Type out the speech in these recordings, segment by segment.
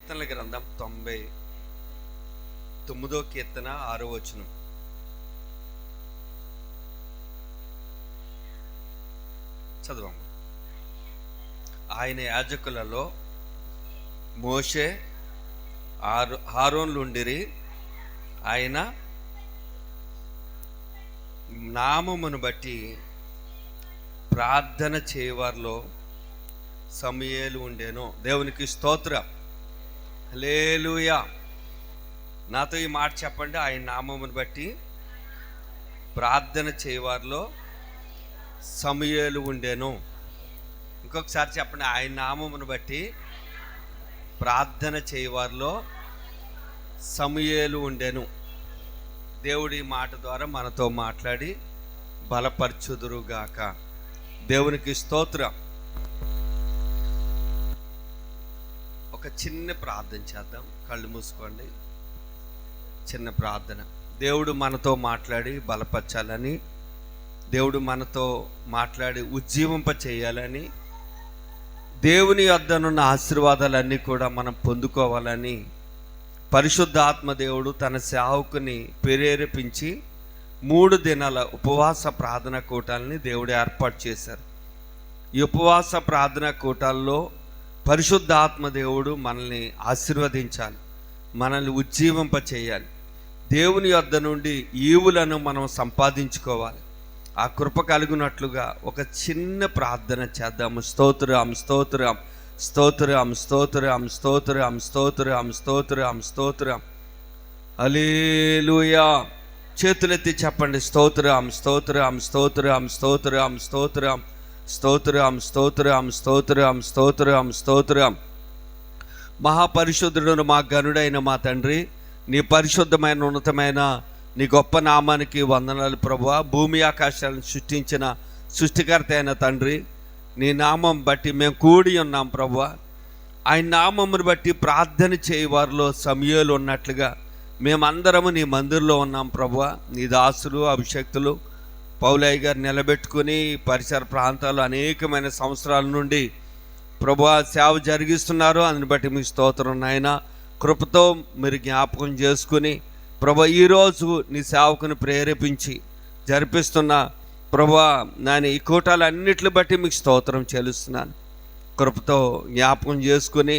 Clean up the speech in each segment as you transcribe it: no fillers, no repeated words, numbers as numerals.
కీర్తనల గ్రంథం 99వ కీర్తన 6వ వచనం. చదవము. ఆయన యాజకులలో మోషే ఆరోన్లుండిరి. ఆయన నామమును బట్టి ప్రార్థన చేయవారిలో సమూయేలు ఉండెను. దేవునికి స్తోత్రం. హల్లెలూయా. నాతో ఈ మాట చెప్పండి. ఆయన నామమును బట్టి ప్రార్థన చేయవారిలో సమూయేలు ఉండెను. ఇంకొకసారి చెప్పండి. ఆయన నామమును బట్టి ప్రార్థన చేయవారిలో సమూయేలు ఉండెను. దేవుడి మాట ద్వారా మనతో మాట్లాడి బలపరచుదురుగాక. దేవునికి స్తోత్రం. ఒక చిన్న ప్రార్థన చేద్దాం. కళ్ళు మూసుకోండి. చిన్న ప్రార్థన. దేవుడు మనతో మాట్లాడి బలపరచాలని, దేవుడు మనతో మాట్లాడి ఉజ్జీవింప చేయాలని, దేవుని యొద్దనున్న ఆశీర్వాదాలన్నీ కూడా మనం పొందుకోవాలని పరిశుద్ధాత్మ దేవుడు తన సేవకుని ప్రేరేపించి 3 దినాల ఉపవాస ప్రార్థనా కూటాలని దేవుడు ఏర్పాటు చేశారు. ఈ ఉపవాస ప్రార్థనా కూటాల్లో పరిశుద్ధాత్మ దేవుడు మనల్ని ఆశీర్వదించాలి, మనల్ని ఉజ్జీవింప చేయాలి. దేవుని యొద్ద నుండి ఈవులను మనం సంపాదించుకోవాలి. ఆ కృప కలిగినట్లుగా ఒక చిన్న ప్రార్థన చేద్దాము. స్తోత్రం, స్తోత్రం, స్తోత్రం, స్తోత్రం, స్తోత్రం, స్తోత్రం, స్తోత్రం, స్తోత్రం. హల్లెలూయా. చేతులెత్తి చెప్పండి. స్తోత్రం, స్తోత్రం, స్తోత్రం, స్తోత్రం, స్తోత్రం, స్తోత్రం, స్తోత్రం, స్తోత్రం, స్తోత్రం, స్తోత్రం. మహాపరిశుద్ధుడు మా గనుడైన మా తండ్రి, నీ పరిశుద్ధమైన ఉన్నతమైన నీ గొప్ప నామానికి వందనాలు ప్రభువా. భూమి ఆకాశాలను సృష్టించిన సృష్టికర్త అయిన తండ్రి, నీ నామం బట్టి మేము కూడి ఉన్నాం ప్రభువా. ఆయన నామమును బట్టి ప్రార్థన చేయి వారిలో సమూయేలు ఉన్నట్లుగా మేమందరము నీ మందిరంలో ఉన్నాం ప్రభువా. నీ దాసులు అభిషక్తులు పౌలయ్య గారు నిలబెట్టుకుని పరిసర ప్రాంతాలు అనేకమైన సంవత్సరాల నుండి ప్రభువా సేవ జరిగిస్తున్నారు. అందుని బట్టి మీకు స్తోత్రం నాయన. కృపతో మీరు జ్ఞాపకం చేసుకుని ప్రభువా ఈరోజు నీ సేవకుని ప్రేరేపించి జరిపిస్తున్న ప్రభువా నేను ఈ కూటాలన్నిటిని బట్టి మీకు స్తోత్రం చెల్లిస్తున్నాను. కృపతో జ్ఞాపకం చేసుకుని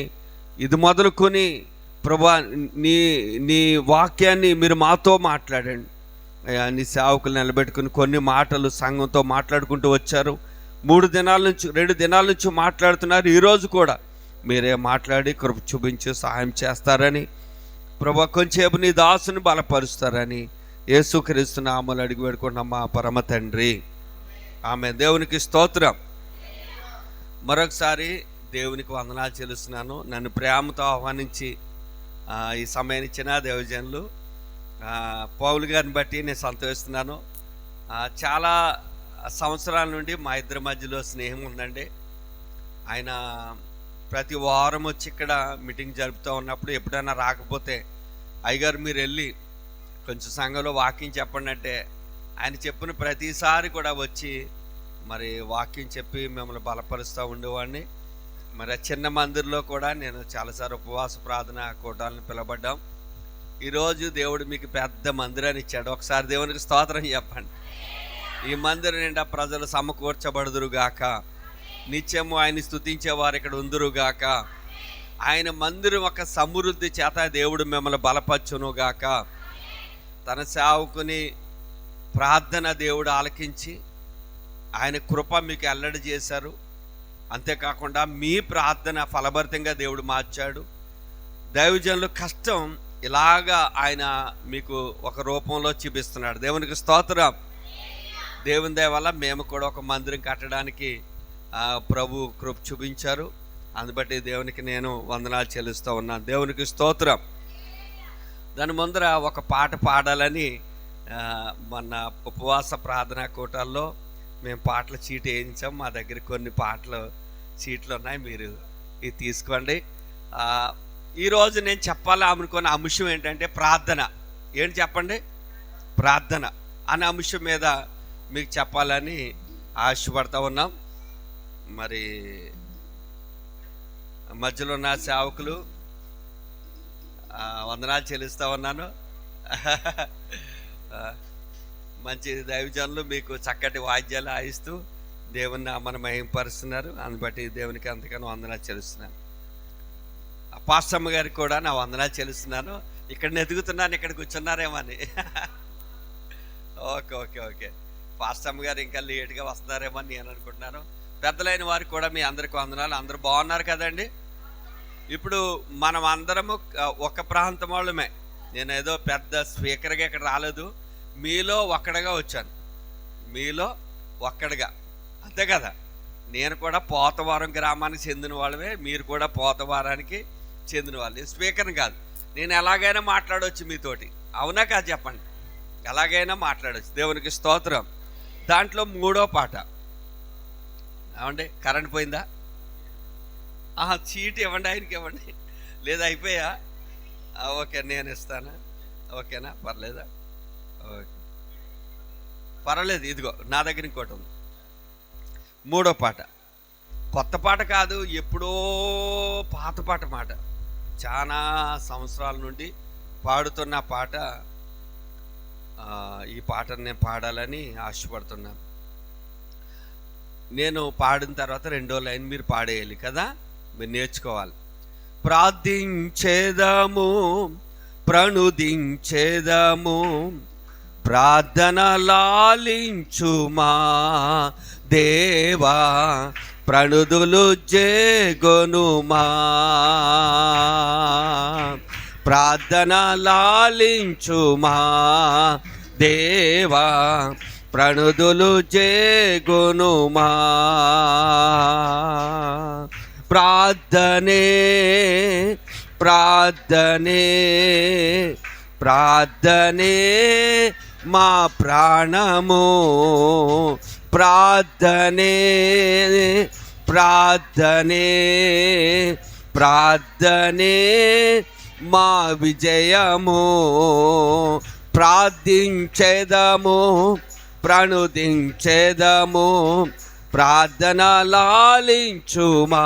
ఇది మొదలుకొని ప్రభువా నీ వాక్యాన్ని మీరు మాతో మాట్లాడండి. నీ సేవకులు నిలబెట్టుకుని కొన్ని మాటలు సంఘంతో మాట్లాడుకుంటూ వచ్చారు. 2 దినాల నుంచి మాట్లాడుతున్నారు. ఈరోజు కూడా మీరే మాట్లాడి కృప చూపించి సహాయం చేస్తారని ప్రభువా, కొంచెంసేపు నీ దాసుని బలపరుస్తారని యేసుక్రీస్తు నామములో అడిగి పెడుకున్నాం మా పరమ తండ్రి. ఆమె. దేవునికి స్తోత్రం. మరొకసారి దేవునికి వందనాలు చెల్లిస్తున్నాను. నన్ను ప్రేమతో ఆహ్వానించి ఈ సమయాన్ని ఇచ్చిన దేవజనులు పౌలు గారిని బట్టి నేను సంతోషిస్తున్నాను. చాలా సంవత్సరాల నుండి మా ఇద్దరి మధ్యలో స్నేహం ఉందండి. ఆయన ప్రతి వారం వచ్చి ఇక్కడ మీటింగ్ జరుపుతూ ఉన్నప్పుడు ఎప్పుడైనా రాకపోతే అయ్యగారు మీరు వెళ్ళి కొంచెం సంఘంలో వాక్యం చెప్పండి అంటే ఆయన చెప్పిన ప్రతిసారి కూడా వచ్చి మరి వాక్యం చెప్పి మిమ్మల్ని బలపరుస్తూ ఉండేవాడిని. మరి ఆ చిన్న మందిర్లో కూడా నేను చాలాసార్లు ఉపవాస ప్రార్థన కూటాలను పిలబడ్డాం. ఈరోజు దేవుడు మీకు పెద్ద మందిరాన్ని ఇచ్చాడు. ఒకసారి దేవునికి స్తోత్రం చెప్పండి. ఈ మందిరం నిండా ప్రజలు సమకూర్చబడుదురుగాక. నిత్యము ఆయన స్తుతించేవారు ఇక్కడ ఉందురుగాక. ఆయన మందిరం ఒక సమృద్ధి చేత దేవుడు మిమ్మల్ని బలపరచునుగాక. తన సేవకుని ప్రార్థన దేవుడు ఆలకించి ఆయన కృప మీకు ఎల్లడి చేశారు. అంతేకాకుండా మీ ప్రార్థన ఫలభరితంగా దేవుడు మార్చాడు. దైవజనుల కష్టం ఇలాగా ఆయన మీకు ఒక రూపంలో చూపిస్తున్నాడు. దేవునికి స్తోత్రం. దేవుని దయ వల్ల మేము కూడా ఒక మందిరం కట్టడానికి ప్రభు కృప చూపించారు. అందుబట్టి దేవునికి నేను వందనాలు చెల్లిస్తూ ఉన్నాను. దేవునికి స్తోత్రం. దాని ముందర ఒక పాట పాడాలని మొన్న ఉపవాస ప్రార్థనా కూటాల్లో మేము పాటల చీటు వేయించాం. మా దగ్గర కొన్ని పాటలు చీట్లు ఉన్నాయి, మీరు ఇది తీసుకోండి. ఈరోజు నేను చెప్పాలి అనుకున్న అంశం ఏంటంటే ప్రార్థన. ఏంటి చెప్పండి? ప్రార్థన అనే అంశం మీద మీకు చెప్పాలని ఆశపడతా ఉన్నాం. మరి మధ్యలో ఉన్న సేవకులు వందనాలు చెల్లిస్తూ ఉన్నాను. ఆ, మంచి దైవజనులు మీకు చక్కటి వాయిద్యాలు ఆయిస్తూ దేవుని నామను మహింపరుస్తున్నారు. అందుని బట్టి దేవునికి అంతగానో వందనాలు చెల్లిస్తున్నాను. పాస్టమ్మ గారికి కూడా నా వందనాలు చెల్లిస్తున్నాను. ఇక్కడ ఎదుగుతున్నాను, ఇక్కడ కూర్చున్నారేమో అని. ఓకే ఓకే ఓకే పాస్టమ్మ గారు ఇంకా లేట్గా వస్తున్నారేమో అని నేను అనుకుంటున్నాను. పెద్దలైన వారికి కూడా మీ అందరికి వందనాలు. అందరూ బాగున్నారు కదండి. ఇప్పుడు మనం అందరము ఒక ప్రాంతం వాళ్ళమే. నేను ఏదో పెద్ద స్పీకర్గా ఇక్కడ రాలేదు, మీలో ఒక్కడిగా వచ్చాను. మీలో ఒక్కడిగా, అంతే కదా. నేను కూడా పోతవరం గ్రామానికి చెందిన వాళ్ళమే, మీరు కూడా పోతవరానికి చెందిన వాళ్ళు. స్పీకర్ని కాదు, నేను ఎలాగైనా మాట్లాడవచ్చు మీతోటి. అవునా కాదు చెప్పండి, ఎలాగైనా మాట్లాడవచ్చు. దేవునికి స్తోత్రం. దాంట్లో 3వ పాట ఏమండి, కరెంట్ పోయిందా? చీట్ ఇవ్వండి, ఆయనకి ఇవ్వండి. లేదా అయిపోయా? ఓకే, నేను ఇస్తాను. ఓకేనా, పర్లేదా? ఓకే పర్వాలేదు. ఇదిగో నా దగ్గర ఇంకోటి ఉంది. 3వ పాట కొత్త పాట కాదు, ఎప్పుడో పాత పాట మాట. చాలా సంవత్సరాల నుండి పాడుతున్న పాట. ఈ పాటను నేను పాడాలని ఆశపడుతున్నాను. నేను పాడిన తర్వాత 2వ లైన్ మీరు పాడేయాలి కదా, మీరు నేర్చుకోవాలి. ప్రార్థించేదము, ప్రణుదించేదము, ప్రార్థన లాలించుమా దేవా, ప్రణుదులు జేగొనుమా. ప్రార్థన లాలించుమా దేవా, ప్రణుదులు జేగొనుమా. ప్రార్థనే ప్రార్థనే ప్రార్థనే మా ప్రాణము, ప్రార్థనే ప్రార్థనే ప్రార్థనే మా విజయము. ప్రార్థించేదము, ప్రణుదించేదము, ప్రార్థన లాలించుమా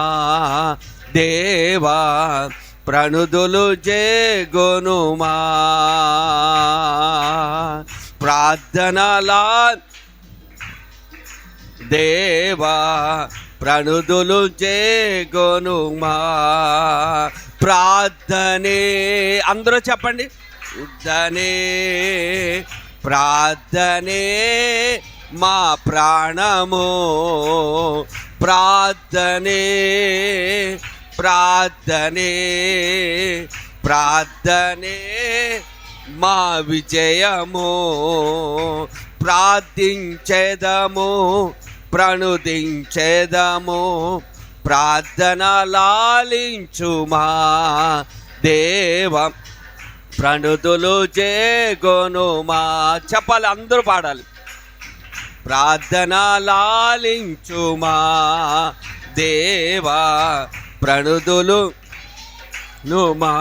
దేవా, ప్రణుదులు జేగొనుమా. ప్రార్థన దేవా, ప్రణుదులు జేగొనుమా. ప్రార్థనే, అందరూ చెప్పండి. ప్రార్థనే ప్రార్థనే మా ప్రాణము, ప్రార్థనే ప్రార్థనే ప్రార్థనే మా విజయము. ప్రార్థించేదము, ప్రణుదించేదము, ప్రార్థన లాలించుమా దేవ, ప్రణుదులు జేగొనుమా. చెప్పాలి, అందరూ పాడాలి. ప్రార్థన లాలించుమా దేవా, ప్రణుదులు నుమా.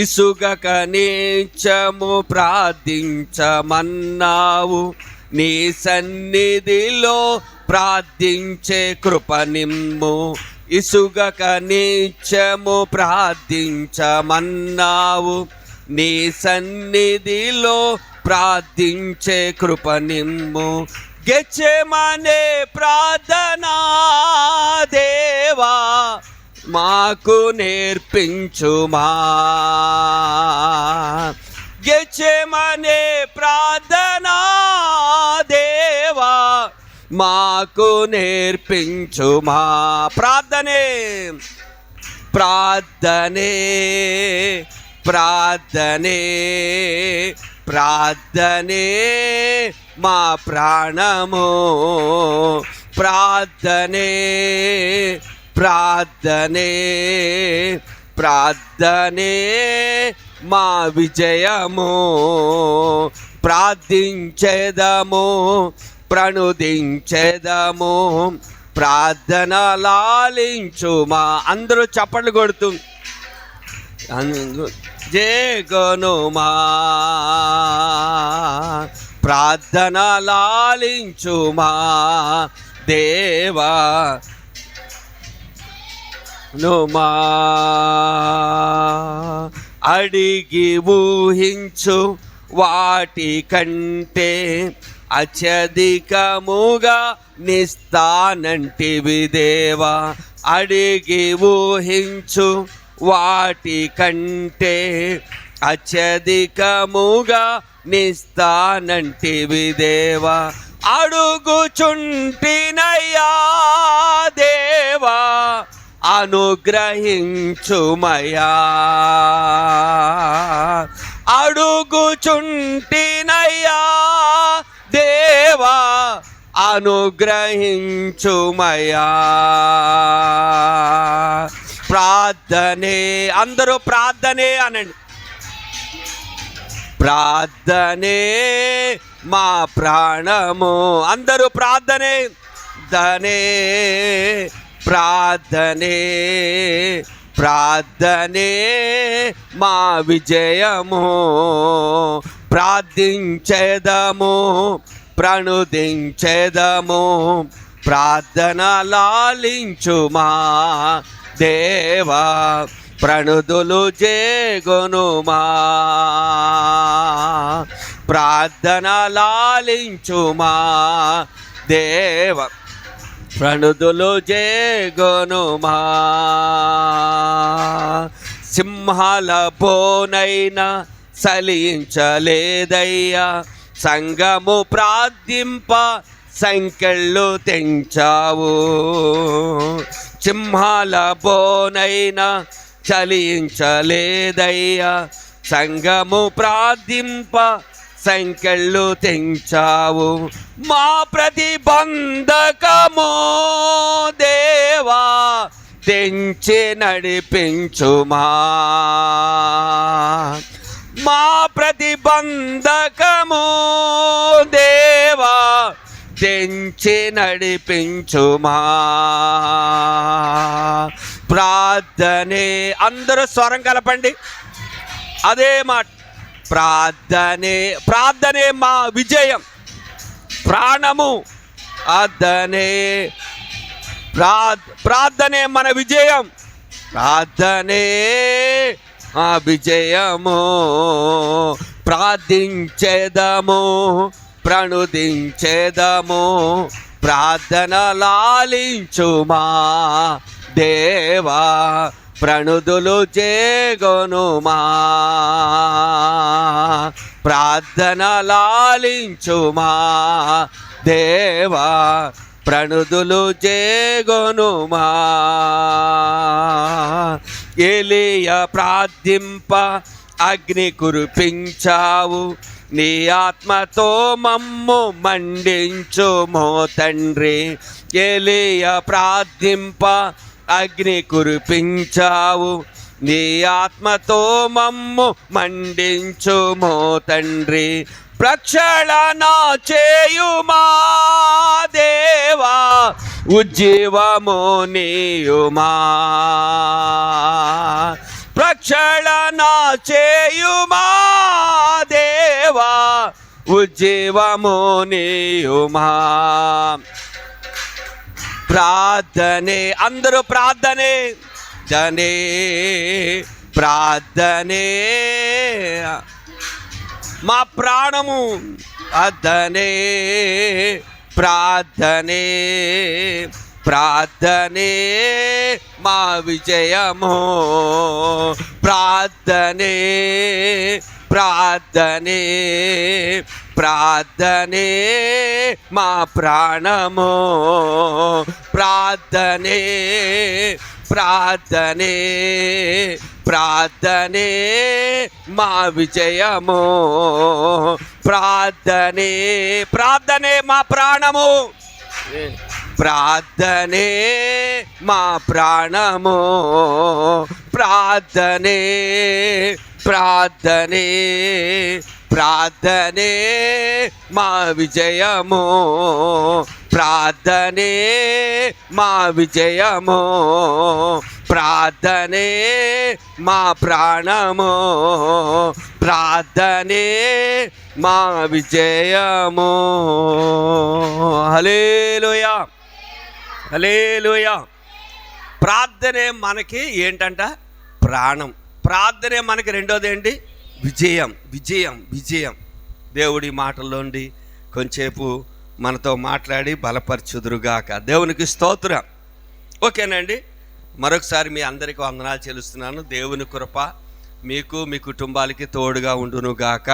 ఇసుగక నీచము ప్రార్థించమన్నావు, నీ సన్నిధిలో ప్రార్థించే కృప నిమ్ము. ఇసుగక నీచము ప్రార్థించమన్నావు, నీ సన్నిధిలో ప్రార్థించే కృప నిమ్ము. గెత్సేమనే ప్రార్థనా దేవా, మాకు నేర్పించుమా. గెత్సేమనే ప్రార్థనా దేవా, మాకు నేర్పించుమా. ప్రార్థనే ప్రార్థనే ప్రార్థనే ప్రార్థనే మా ప్రాణము, ప్రార్థనే ప్రార్థనే ప్రార్థనే మా విజయము. ప్రార్థించేదము, ప్రణుదించేదము, ప్రార్థన లాలించుమా. అందరూ చప్పట్లు కొడుతూ జేగొనుమా. ప్రార్థన లాలించుమా దేవా, నుమా అడిగి ఊహించు వాటి కంటే అత్యధికముగా నిస్తానంటివి దేవా. అడిగి ఊహించు వాటి కంటే అత్యధికముగా నిస్తానంటివి దేవా. అడుగుచుంటినయ్యా దేవా అనుగ్రహించుమయా. అడుగుచుంటినయ్యా దేవా అనుగ్రహించుమయా. ప్రార్థనే, అందరూ ప్రార్థనే అనండి. ప్రార్థనే మా ప్రాణము. అందరూ ప్రార్థనే దనే. ప్రార్థనే ప్రార్థనే మా విజయము. ప్రార్థించేదము ప్రణుదించేదము. ప్రార్థన లాలించుమా దేవా. ప్రణుదులు జేగొనుమా. ప్రార్థన లాలించుమా దేవ. ప్రణుదులు జేగొనుమా. సింహాల బోనైనా సలించలేదయ్యా. సంగము ప్రార్థింప సంకెళ్ళు తెంచావు. సింహాల బోనైనా చలించలేదయ్యా. సంగము ప్రార్థింప సంకెళ్ళు తెంచావు. మా ప్రతిబంధకము దేవా తెంచి నడిపించుమా. మా ప్రతిబంధకము దేవా తెంచి నడిపించుమా. ప్రార్థనే, అందరూ స్వరం కలపండి అదే మాట. ప్రార్థనే, ప్రార్థనే మా విజయం. ప్రాణము అదనే. ప్రార్థనే మన విజయం. ప్రార్థనే మా విజయము. ప్రార్థించేదము ప్రణుదించేదము. ప్రార్థన లాలించుమా దేవా. ప్రణుదులు జేగొనుమా. ప్రార్థన లాలించుమా దేవా. ప్రణుదులు జేగొనుమా. ఏలీయా ప్రార్థింప అగ్ని కురిపించావు. నీ ఆత్మతో మమ్ము మండించుమో తండ్రి. ఏలీయా ప్రార్థింప అగ్ని కురిపించావు. నీ ఆత్మతో మమ్ము మండించుమో తండ్రి. ప్రక్షాళన చేయుమా దేవా. ఉజ్జీవము నీయుమా. ప్రక్షాళన చేయుమా దేవా. ఉజ్జీవము నీయుమా. ప్రార్థనే, అందరూ ప్రార్థనే దనే. ప్రార్థనే మా ప్రాణము అదనే. ప్రార్థనే ప్రార్థనే మా విజయము. ప్రార్థనే ప్రార్థనే ప్రార్థనే మా ప్రాణము. ప్రార్థనే ప్రార్థనే ప్రార్థనే మా విజయము. ప్రార్థనే ప్రార్థనే మా ప్రాణము. ప్రార్థనే మా ప్రాణము. ప్రార్థనే ప్రార్థనే ప్రార్థనే మా విజయము. ప్రార్థనే మా విజయము. ప్రార్థనే మా ప్రాణము. ప్రార్థనే మా విజయము. హల్లెలూయా హల్లెలూయా. ప్రార్థనే మనకి ఏంటంట? ప్రాణం. ప్రార్థనే మనకి రెండోది ఏంటి? విజయం. విజయం విజయం. దేవుడి మాటల్లోండి కొంచెంసేపు మనతో మాట్లాడి బలపరచుదురుగాక. దేవునికి స్తోత్రం. ఓకేనండి. మరొకసారి మీ అందరికీ వందనాలు చెల్లిస్తున్నాను. దేవుని కృప మీకు మీ కుటుంబాలకి తోడుగా ఉండునుగాక.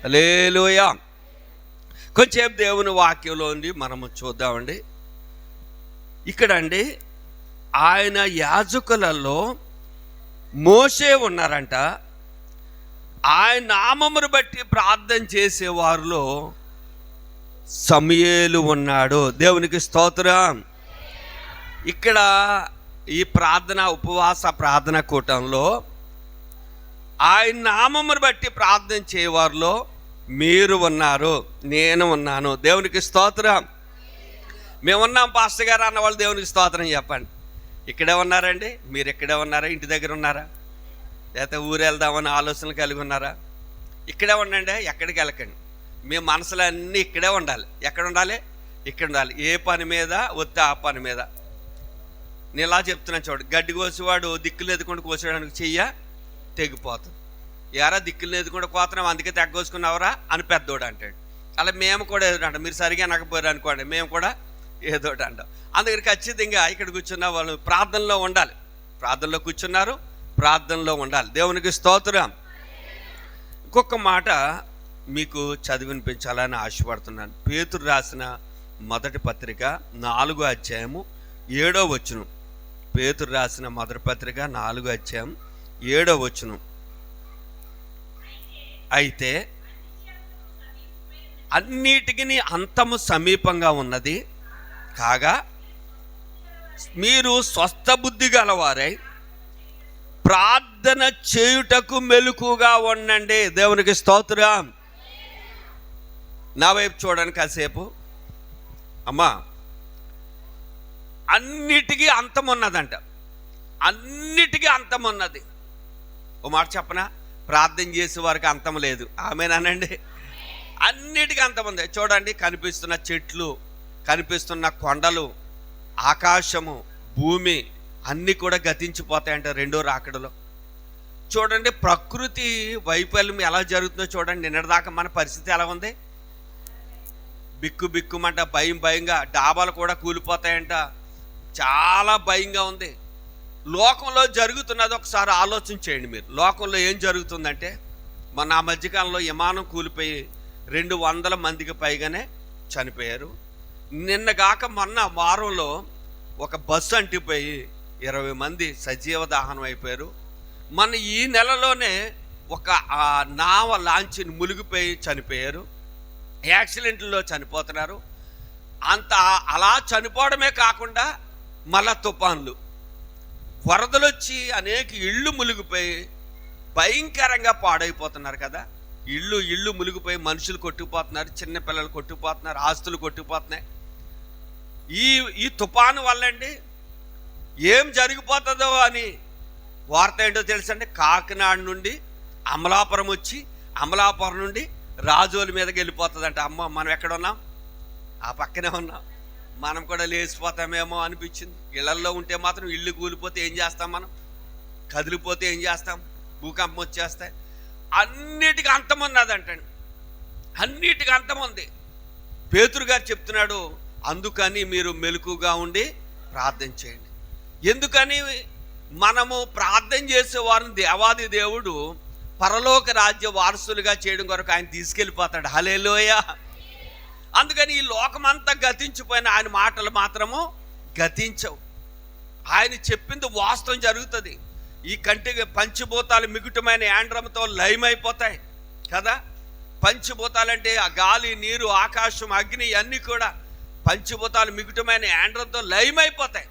హల్లెలూయా. కొంచెంసేపు దేవుని వాక్యంలో ఉండి మనము చూద్దామండి. ఇక్కడ అండి ఆయన యాజకులలో మోషే ఉన్నారంట. ఆయన నామమును బట్టి ప్రార్థన చేసేవారిలో సమూయేలు ఉన్నాడు. దేవునికి స్తోత్రం. ఇక్కడ ఈ ప్రార్థన ఉపవాస ప్రార్థన కూటంలో ఆయన నామమును బట్టి ప్రార్థన చేయవారిలో మీరు ఉన్నారు, నేను ఉన్నాను. దేవునికి స్తోత్రం. మేమున్నాం పాస్టర్ గారు అన్న వాళ్ళు దేవునికి స్తోత్రం చెప్పండి. ఇక్కడే ఉన్నారండి? మీరు ఇక్కడే ఉన్నారా? ఇంటి దగ్గర ఉన్నారా? లేకపోతే ఊరు వెళ్దామని ఆలోచనలు కలిగి ఉన్నారా? ఇక్కడే ఉండండి, ఎక్కడికి వెళ్ళకండి. మీ మనసులో అన్నీ ఇక్కడే ఉండాలి. ఎక్కడ ఉండాలి? ఇక్కడ ఉండాలి. ఏ పని మీద వస్తే ఆ పని మీద. నేను ఇలా చెప్తున్నాను చూడండి, గడ్డి కోసేవాడు దిక్కులు ఎదుకుండా కోసేయడానికి చెయ్య తెగిపోతుంది. ఎరా దిక్కులు ఎదుకుండా కోతున్నాం అందుకే తెగ్గోసుకున్నావరా అని పెద్దోడు అంటాడు. అలా మేము కూడా ఏదో అంటాం. మీరు సరిగా నకపోయారు అనుకోండి, మేము కూడా ఏదోటి అంటాం. అందుకని ఖచ్చితంగా ఇక్కడ కూర్చున్న వాళ్ళు ప్రార్థనలో ఉండాలి. ప్రార్థనలో కూర్చున్నారు, ప్రార్థనలో ఉండాలి. దేవునికి స్తోత్రం. ఇంకొక మాట మీకు చదివినిపించాలని ఆశపడుతున్నాను. పేతురు రాసిన మొదటి పత్రిక 4వ అధ్యాయము 7వ వచనం. పేతురు రాసిన మొదటి పత్రిక 4వ అధ్యాయం 7వ వచనం. అయితే అన్నిటికీ అంతము సమీపంగా ఉన్నది కాగా మీరు స్వస్థ బుద్ధి గలవారై ప్రార్థన చేయుటకు మెలకుగా ఉండండి. దేవునికి స్తోత్రం. నా వైపు చూడండి కాసేపు. అమ్మా, అన్నిటికీ అంతం ఉన్నదంట. అన్నిటికీ అంతం ఉన్నది. ఓ మాట చెప్పనా? ప్రార్థన చేసే వారికి అంతం లేదు. ఆమేనండి. అన్నిటికీ అంతం ఉంది. చూడండి, కనిపిస్తున్న చెట్లు, కనిపిస్తున్న కొండలు, ఆకాశము, భూమి అన్నీ కూడా గతించిపోతాయంట రెండో రాకడలో. చూడండి, ప్రకృతి వైఫల్యం ఎలా జరుగుతుందో చూడండి. నిన్నటిదాకా మన పరిస్థితి ఎలా ఉంది? బిక్కు బిక్కుమంట, భయం భయంగా, డాబాలు కూడా కూలిపోతాయంట. చాలా భయంగా ఉంది. లోకంలో జరుగుతున్నది ఒకసారి ఆలోచన చేయండి మీరు. లోకంలో ఏం జరుగుతుందంటే, మొన్న ఆ మధ్యకాలంలో విమానం కూలిపోయి 200 మందికి పైగానే చనిపోయారు. నిన్నగాక మొన్న వారంలో ఒక బస్సు అంటిపోయి 20 మంది సజీవ దహనం అయిపోయారు. మన ఈ నెలలోనే ఒక నావ లాంఛీని మునిగిపోయి చనిపోయారు. యాక్సిడెంట్లో చనిపోతున్నారు. అలా చనిపోవడమే కాకుండా మళ్ళా తుఫాన్లు, వరదలు వచ్చి అనేక ఇళ్ళు మునిగిపోయి భయంకరంగా పాడైపోతున్నారు కదా. ఇళ్ళు మునిగిపోయి మనుషులు కొట్టుకుపోతున్నారు, చిన్నపిల్లలు కొట్టుకుపోతున్నారు, ఆస్తులు కొట్టుకుపోతున్నాయి. ఈ తుఫాను వల్లండి ఏం జరిగిపోతుందో అని వార్త ఏంటో తెలుసండి. కాకినాడ నుండి అమలాపురం వచ్చి, అమలాపురం నుండి రాజోల మీదకి వెళ్ళిపోతుందంట. అమ్మ, మనం ఎక్కడ ఉన్నాం? ఆ పక్కనే ఉన్నాం. మనం కూడా లేచిపోతామేమో అనిపించింది. ఇళ్లల్లో ఉంటే మాత్రం ఇల్లు కూలిపోతే ఏం చేస్తాం? మనం కదిలిపోతే ఏం చేస్తాం? భూకంపం వచ్చేస్తాయి. అన్నిటికీ అంతం ఉన్నదంటండి. అన్నిటికీ అంతం ఉంది. పేతురు గారు చెప్తున్నాడు, అందుకని మీరు మెలకుగా ఉండి ప్రార్థన చేయండి. ఎందుకని? మనము ప్రార్థన చేసేవారిని దేవాది దేవుడు పరలోక రాజ్య వారసులుగా చేయడం కొరకు ఆయన తీసుకెళ్ళిపోతాడు. హల్లెలూయా. అందుకని ఈ లోకమంతా గతించిపోయిన ఆయన మాటలు మాత్రము గతించవు. ఆయన చెప్పింది వాస్తవం జరుగుతుంది. ఈ కంటికి పంచభూతాలు మిగుటమైన యాండ్రంతో లయమైపోతాయి కదా. పంచభూతాలంటే ఆ గాలి, నీరు, ఆకాశం, అగ్ని అన్నీ కూడా పంచభూతాలు మిగుటమైన యాండ్రంతో లయమైపోతాయి.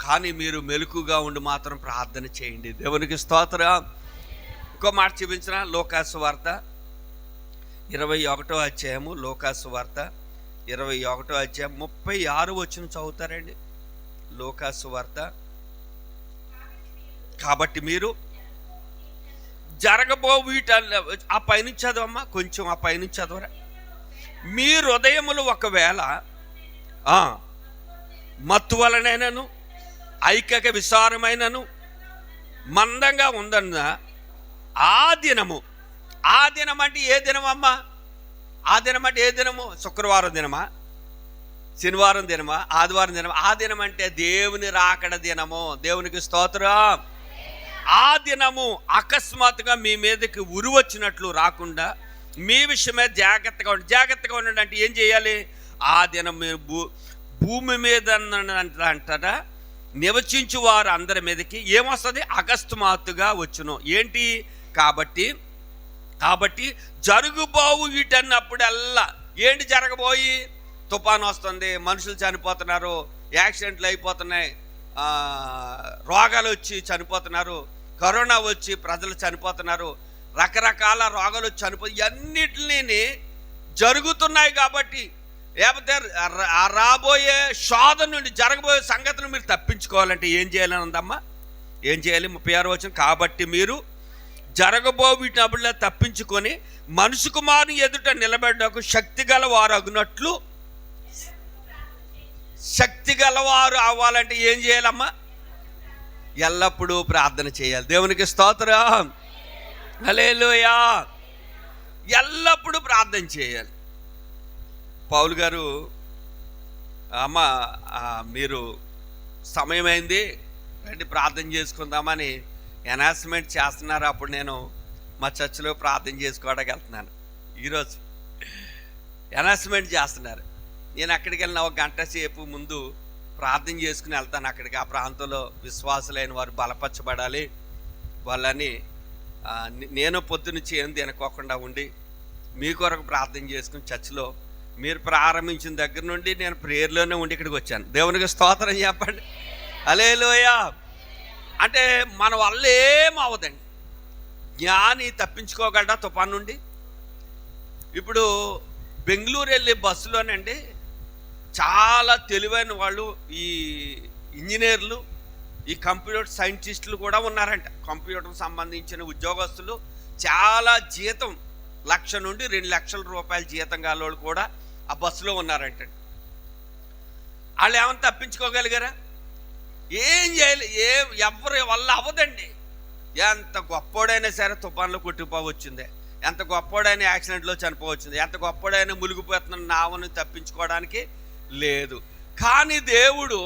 కానీ మీరు మెలకుగా ఉండి మాత్రం ప్రార్థన చేయండి. దేవునికి స్తోత్రం. ఇంకో మాట చూపించిన లోకాసు వార్త 21వ అధ్యాయము. లోకాసు వార్త 21వ అధ్యాయం 36 వచనం చదువుతారండి. లోకాసు వార్త. కాబట్టి మీరు జరగబో వీటల్ని, ఆ పైనుంచి చదవమ్మా, కొంచెం ఆ పైనుంచి చదవరా. మీ హృదయములు ఒకవేళ మత్తు వలనైనను ఐక్యక విస్తారమైనను మందంగా ఉందన్న ఆ దినము. ఆ దినం అంటే ఏ దినమమ్మా? ఆ దినం అంటే ఏ దినము? శుక్రవారం దినమా, శనివారం దినమా, ఆదివారం దినమా? ఆ దినం అంటే దేవుని రాకడ దినము. దేవునికి స్తోత్రం. ఆ దినము అకస్మాత్తుగా మీ మీదకి ఉరి వచ్చినట్లు రాకుండా మీ విషయమే జాగ్రత్తగా ఉండండి. జాగ్రత్తగా ఉండండి అంటే ఏం చేయాలి? ఆ దినం మీరు భూమి మీద అంటారా నివసించు వారు అందరి మీదకి ఏమొస్తుంది? అకస్మాత్తుగా వచ్చును. ఏంటి? కాబట్టి జరుగుబోవు వీటన్నప్పుడల్లా ఏంటి జరగబోయి? తుఫాను వస్తుంది, మనుషులు చనిపోతున్నారు, యాక్సిడెంట్లు అయిపోతున్నాయి, రోగాలు వచ్చి చనిపోతున్నారు, కరోనా వచ్చి ప్రజలు చనిపోతున్నారు, రకరకాల రోగాలు వచ్చి ఇవన్నిటిని జరుగుతున్నాయి. కాబట్టి లేకపోతే రాబోయే శోధన నుండి జరగబోయే సంగతులు మీరు తప్పించుకోవాలంటే ఏం చేయాలని ఉందమ్మా? ఏం చేయాలి? 36 వచనం. కాబట్టి మీరు జరగబో వీటినప్పుడులా తప్పించుకొని మనుషు కుమారుని ఎదుట నిలబెట్టకు శక్తి గలవారు అగునట్లు. శక్తి గలవారు అవ్వాలంటే ఏం చేయాలమ్మా? ఎల్లప్పుడూ ప్రార్థన చేయాలి. దేవునికి స్తోత్రం. హల్లెలూయా. ఎల్లప్పుడూ ప్రార్థన చేయాలి. పౌలు గారు, అమ్మ మీరు సమయమైంది రండి ప్రార్థన చేసుకుందామని అనౌన్స్మెంట్ చేస్తున్నారు. అప్పుడు నేను మా చర్చిలో ప్రార్థన చేసుకోవడానికి వెళ్తున్నాను. ఈరోజు అనౌన్స్మెంట్ చేస్తున్నారు. నేను అక్కడికి వెళ్ళిన 1 గంట సేపు ముందు ప్రార్థన చేసుకుని వెళ్తాను అక్కడికి. ఆ ప్రాంతంలో విశ్వాసులైన వారు బలపరచబడాలి వాళ్ళని నేను పొద్దునుంచి ఏం తినకోకుండా ఉండి మీ కొరకు ప్రార్థన చేసుకుని చర్చిలో మీరు ప్రారంభించిన దగ్గర నుండి నేను ప్రేయర్లోనే ఉండి ఇక్కడికి వచ్చాను. దేవునికి స్తోత్రం చెప్పండి. హల్లెలూయా. అంటే మన వల్ల ఏం అవ్వదండి. జ్ఞాని తప్పించుకోగలడా తుఫాన్ నుండి? ఇప్పుడు బెంగళూరు వెళ్ళే బస్సులోనండి చాలా తెలివైన వాళ్ళు, ఈ ఇంజనీర్లు, ఈ కంప్యూటర్ సైంటిస్టులు కూడా ఉన్నారంట. కంప్యూటర్కి సంబంధించిన ఉద్యోగస్తులు చాలా జీతం 1,00,000 నుండి 2,00,000 రూపాయల జీతం గలవాళ్ళు కూడా ఆ బస్సులో ఉన్నారంట. వాళ్ళు ఏమైనా తప్పించుకోగలిగారా? ఏం చేయాలి? ఎవరి వల్ల అవ్వదండి. ఎంత గొప్పోడైనా సరే తుఫాన్లో కొట్టుకుపోవచ్చిందే, ఎంత గొప్పోడైనా యాక్సిడెంట్లో చనిపోవచ్చింది, ఎంత గొప్పోడైనా మునిగిపోతున్న నావను తప్పించుకోవడానికి లేదు. కానీ దేవుడు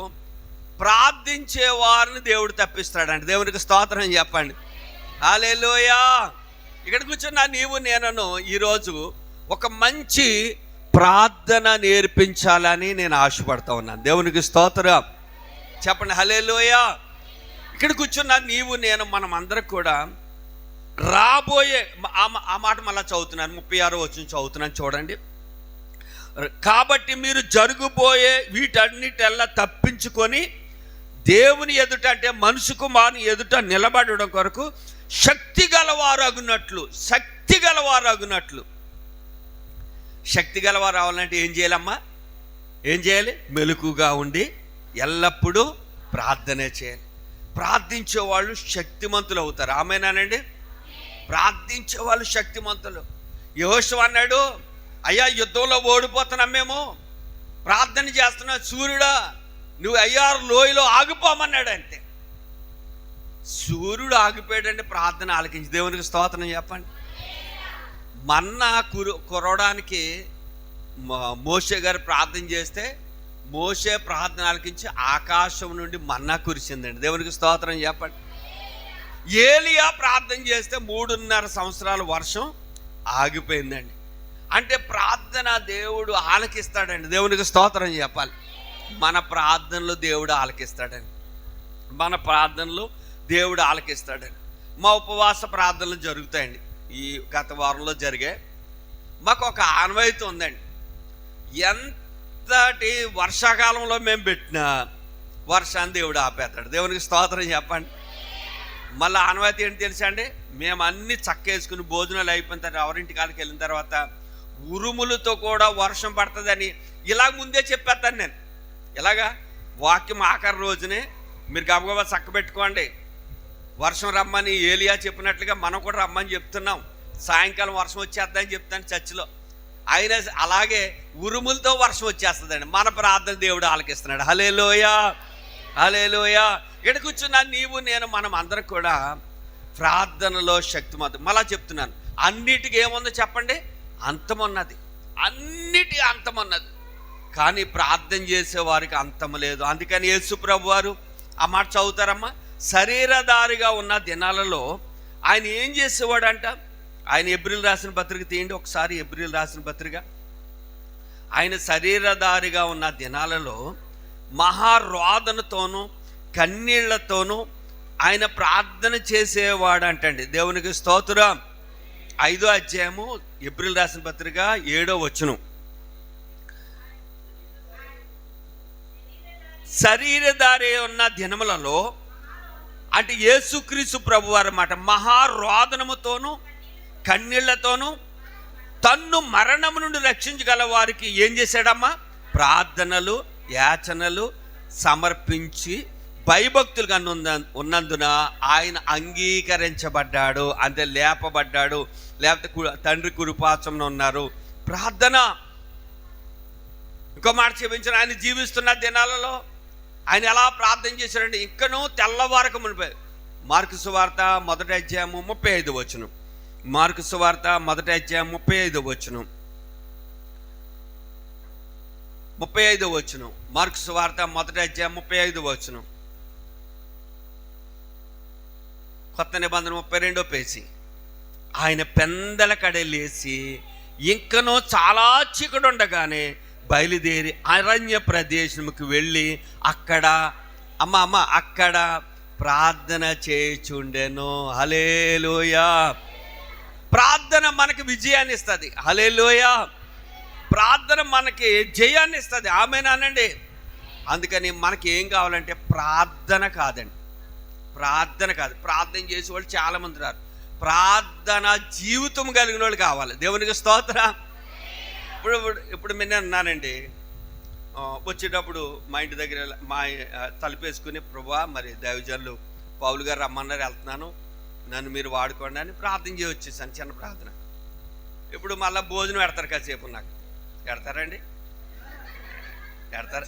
ప్రార్థించే వారిని దేవుడు తప్పిస్తాడండి. దేవునికి స్తోత్రం చెప్పండి. హల్లెలూయా. ఇక్కడ కూర్చున్న నీవు నేనను ఈరోజు ఒక మంచి ప్రార్థన నేర్పించాలని నేను ఆశపడతా ఉన్నాను. దేవునికి స్తోత్రం చెప్పండి. హల్లెలూయా. ఇక్కడ కూర్చున్న నీవు నేను మనం అందరం కూడా రాబోయే ఆ మాట మళ్ళీ చదువుతున్నాను, 36 వచనం చదువుతున్నాను చూడండి. కాబట్టి మీరు జరుగుబోయే వీటన్నిటల్లా తప్పించుకొని దేవుని ఎదుట అంటే మనుషు కుమారుని ఎదుట నిలబడడం కొరకు శక్తి గలవారు అగునట్లు. శక్తి గలవారు అవ్వాలంటే ఏం చేయాలమ్మా? ఏం చేయాలి? మెలకుగా ఉండి ఎల్లప్పుడూ ప్రార్థనే చేయాలి. ప్రార్థించే వాళ్ళు శక్తిమంతులు అవుతారు. ఆమేనానండి? ప్రార్థించే వాళ్ళు శక్తిమంతులు. యెహోషువ అన్నాడు, అయ్యా యుద్ధంలో ఓడిపోతున్నాం మేము, ప్రార్థన చేస్తున్నా, సూర్యుడా నువ్వు అయ్యారు లోయలో ఆగిపోమన్నాడు. అంతే, సూర్యుడు ఆగిపోయాడంటే ప్రార్థన ఆలకించి. దేవునికి స్తోత్రం చెప్పండి. మన్నా కురవడానికి మోషే గారు ప్రార్థన చేస్తే మోషే ప్రార్థన ఆలకించి ఆకాశం నుండి మన్నా కురిసిందండి. దేవునికి స్తోత్రం చెప్పండి. ఏలియా ప్రార్థన చేస్తే 3.5 సంవత్సరాల వర్షం ఆగిపోయిందండి. అంటే ప్రార్థన దేవుడు ఆలకిస్తాడండి. దేవునికి స్తోత్రం చెప్పాలి. మన ప్రార్థనలు దేవుడు ఆలకిస్తాడండి. మా ఉపవాస ప్రార్థనలు జరుగుతాయండి. ఈ గత వారంలో జరిగాయి. మాకు ఒక ఆనవాయితీ ఉందండి. ఎంతటి వర్షాకాలంలో మేము పెట్టినా వర్షాన్ని దేవుడు ఆపేస్తాడు. దేవునికి స్తోత్రం చెప్పండి. మళ్ళీ ఆనవాయితీ ఏంటి తెలుసా అండి? మేము అన్నీ చక్కేసుకుని భోజనాలు అయిపోయిన తర్వాత ఎవరింటి కాడికి వెళ్ళిన తర్వాత ఉరుములతో కూడా వర్షం పడుతుందని ఇలా ముందే చెప్పేస్తాను నేను. ఇలాగా వాక్యం ఆఖరి రోజునే మీరు గబగబా చక్క పెట్టుకోండి, వర్షం రమ్మని ఏలియా చెప్పినట్లుగా మనం కూడా రమ్మని చెప్తున్నాం. సాయంకాలం వర్షం వచ్చేద్దని చెప్తాను చర్చిలో. అయినా అలాగే ఉరుములతో వర్షం వచ్చేస్తుందండి. మన ప్రార్థన దేవుడు ఆలకిస్తున్నాడు. హల్లెలూయా. హల్లెలూయా. ఇక్కడ కూర్చున్న నీవు నేను మనం అందరం కూడా ప్రార్థనలో శక్తిమంతం. మళ్ళా చెప్తున్నాను, అన్నిటికీ ఏముందో చెప్పండి, అంతమున్నది. అన్నిటి అంతమున్నది, కానీ ప్రార్థన చేసే వారికి అంతం లేదు. అందుకని యేసు ప్రభు వారు ఆ మాట చదువుతారమ్మా, శరీరధారిగా ఉన్న దినాలలో ఆయన ఏం చేసేవాడంట. ఆయన ఎబ్రిల్ రాసిన పత్రిక తీయండి ఒకసారి, ఎబ్రిల్ రాసిన పత్రిక. ఆయన శరీరధారిగా ఉన్న దినాలలో మహారోదనతోనూ కన్నీళ్లతోనూ ఆయన ప్రార్థన చేసేవాడంటండి. దేవునికి స్తోత్రం. 5వ అధ్యాయము ఎబ్రిల్ రాసిన పత్రిక 7వ వచనం. శరీరధారి ఉన్న దినములలో అంటే యేసుక్రీస్తు ప్రభు వారి మాట, మహారోదనముతోనూ కన్నీళ్లతోనూ తన్ను మరణము నుండి రక్షించగల వారికి ఏం చేశాడమ్మా, ప్రార్థనలు యాచనలు సమర్పించి భయభక్తులుగా ఉన్నందున ఆయన అంగీకరించబడ్డాడు. అంటే లేపబడ్డాడు, లేకపోతే తండ్రి కుడిపార్శ్వమున ఉన్నారు. ప్రార్థన. ఇంకో మాట చూపించిన, ఆయన జీవిస్తున్న దినాలలో ఆయన ఎలా ప్రార్థన చేశారంటే ఇంకనూ తెల్లవారక మునిపే. మార్కు సువార్త 1వ అధ్యాయము 35వ వచనం. మార్కు సువార్త 1వ అధ్యాయం 35వ వచనం. 35వ వచనం. మార్కు సువార్త 1వ అధ్యాయం 35వ వచనం. కొత్త నిబంధన 32వ పేజీ. ఆయన పెందల కడే లేచి ఇంకనూ చాలా చీకటి ఉండగానే బయలుదేరి అరణ్య ప్రదేశముకు వెళ్ళి అక్కడ అక్కడ ప్రార్థన చేయుచుండెను. హల్లెలూయా. ప్రార్థన మనకి విజయాన్ని ఇస్తుంది. హల్లెలూయా. ప్రార్థన మనకి జయాన్ని ఇస్తుంది. ఆమేనండి. అందుకని మనకి ఏం కావాలంటే ప్రార్థన కాదండి, ప్రార్థన కాదు. ప్రార్థన చేసే వాళ్ళు చాలామంది ఉన్నారు. ప్రార్థన జీవితం కలిగిన వాళ్ళు కావాలి. దేవునికి స్తోత్రం. ఇప్పుడు నేను అన్నానండి, వచ్చేటప్పుడు మా ఇంటి దగ్గర మా తలుపేసుకుని, ప్రభువా మరి దైవజనులు పౌలు గారు రమ్మన్నారు, వెళ్తున్నాను, నన్ను మీరు వాడుకోండి అని ప్రార్థన చేసి వచ్చేసాను. చిన్న ప్రార్థన. ఇప్పుడు మళ్ళీ భోజనం పెడతారు కాసేపు. నాకు పెడతారండి, పెడతారు.